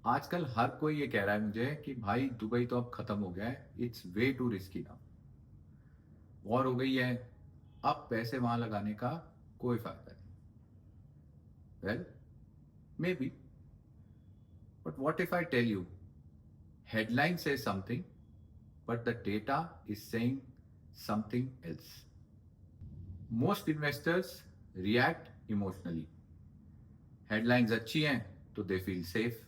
आजकल हर कोई ये कह रहा है मुझे कि भाई दुबई तो अब खत्म हो गया है, it's way to risky now. War हो गई है, अब पैसे वहां लगाने का कोई फायदा नहीं। Well, may be, but what if I tell you headline say something but the data is saying something else. Most investors react emotionally. Headlines अच्छी हैं तो दे फील सेफ,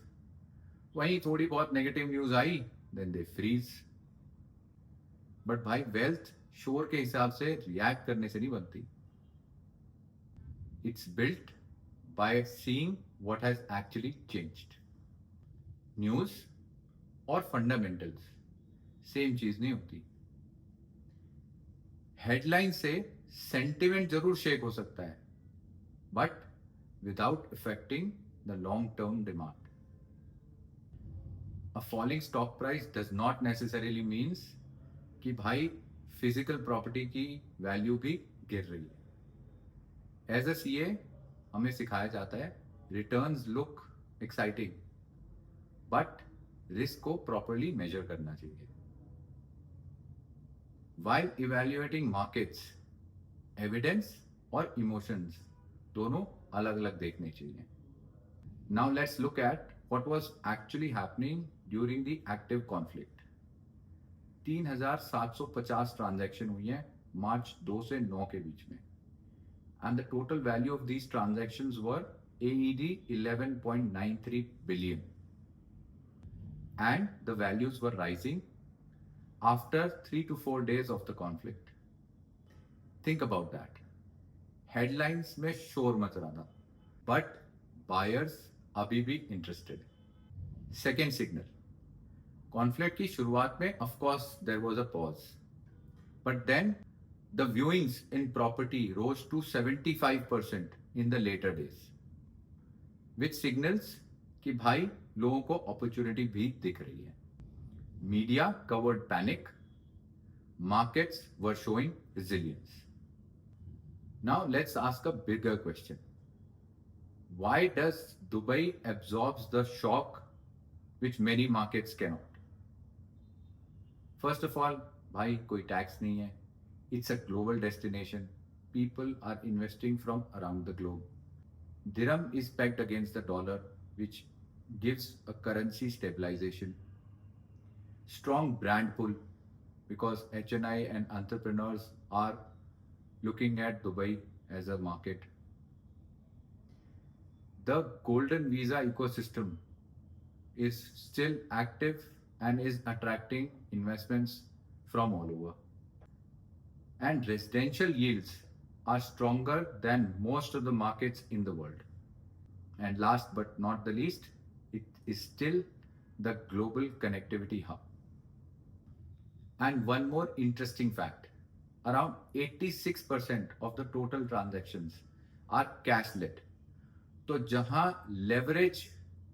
वहीं थोड़ी बहुत नेगेटिव न्यूज आई देन दे फ्रीज। बट भाई wealth शोर के हिसाब से रिएक्ट करने से नहीं बनती। It's built by seeing what has actually changed. News और फंडामेंटल्स सेम चीज नहीं होती। हेडलाइन से सेंटिमेंट जरूर शेक हो सकता है, but without affecting the long term demand. A falling stock price does not necessarily means कि भाई फिजिकल प्रॉपर्टी की वैल्यू भी गिर रही है। एज अ सीए हमें सिखाया जाता है returns look exciting, but risk को प्रॉपरली मेजर करना चाहिए। वाइल इवेल्युएटिंग मार्केट्स, एविडेंस और इमोशंस दोनों अलग अलग देखने चाहिए। Now let's look at what was actually happening during the active conflict. 3750 transaction हुई हैं मार्च 2 से 9 के बीच में, and the total value of these transactions were AED 11.93 billion, and the values were rising after 3 to 4 days of the conflict. Think about that. Headlines में शोर much रहा था, but buyers अभी भी interested. Second signal. Conflict की शुरुआत में of course there was a pause, but then the viewings in property rose to 75% in the later days, which signals कि भाई लोगों को अपॉर्चुनिटी भी दिख रही है। Media covered panic, markets were showing resilience. Now let's ask a bigger question. Why does Dubai absorbs the shock which many markets cannot? First of all, भाई कोई टैक्स नहीं है। It's a global destination. People are investing from around the globe. Dirham is pegged against the dollar, which gives a currency stabilization. Strong brand pull because HNI and entrepreneurs are looking at Dubai as a market. The golden visa ecosystem is still active and is attracting investments from all over. And residential yields are stronger than most of the markets in the world. And last but not the least, it is still the global connectivity hub. And one more interesting fact, around 86% of the total transactions are cash led. तो जहां leverage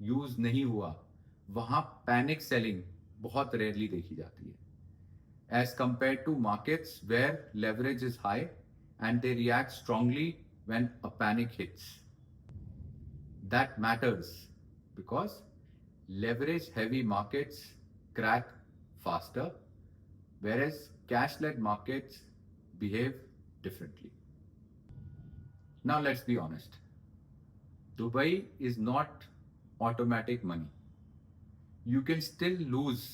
use नहीं हुआ वहां panic selling बहुत rarely देखी जाती है, as compare to markets where leverage is high and they react strongly when a panic hits. That matters because leverage heavy markets crack faster, whereas cash led markets behave differently. Now let's be honest, Dubai is not automatic money. You can still lose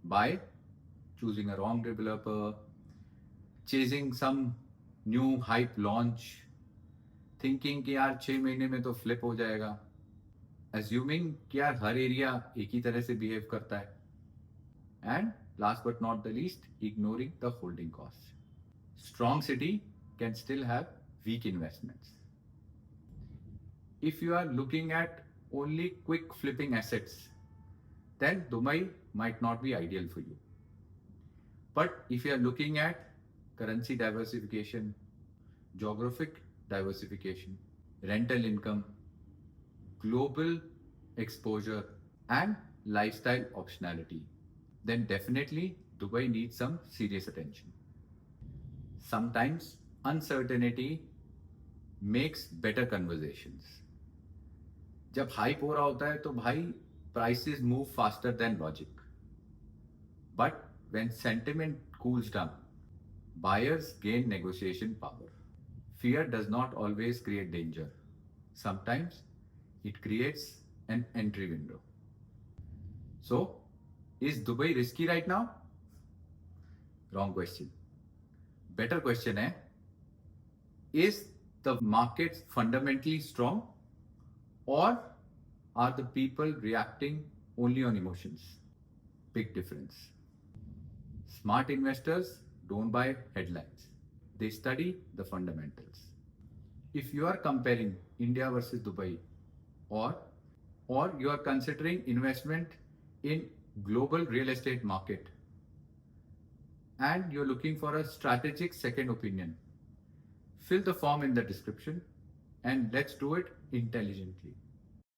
by choosing a wrong developer, chasing some new hype launch, thinking कि यार 6 महीने में तो flip हो जाएगा, assuming कि यार हर area एक ही तरह से बिहेव करता है, and last but not the least, ignoring the holding costs. Strong city can still have weak investments. If you are looking at only quick flipping assets, then Dubai might not be ideal for you. But if you are looking at currency diversification, geographic diversification, rental income, global exposure, and lifestyle optionality, then definitely Dubai needs some serious attention. Sometimes uncertainty makes better conversations. जब hype हो रहा होता है तो भाई prices move faster than logic, but when sentiment cools down, buyers gain negotiation power. Fear does not always create danger. Sometimes it creates an entry window. So, is Dubai risky right now? Wrong question. Better question है, is the market fundamentally strong, or are the people reacting only on emotions? Big difference. Smart investors don't buy headlines. They study the fundamentals. If you are comparing India versus Dubai, or you are considering investment in global real estate market, and you're looking for a strategic second opinion, fill the form in the description and let's do it intelligently.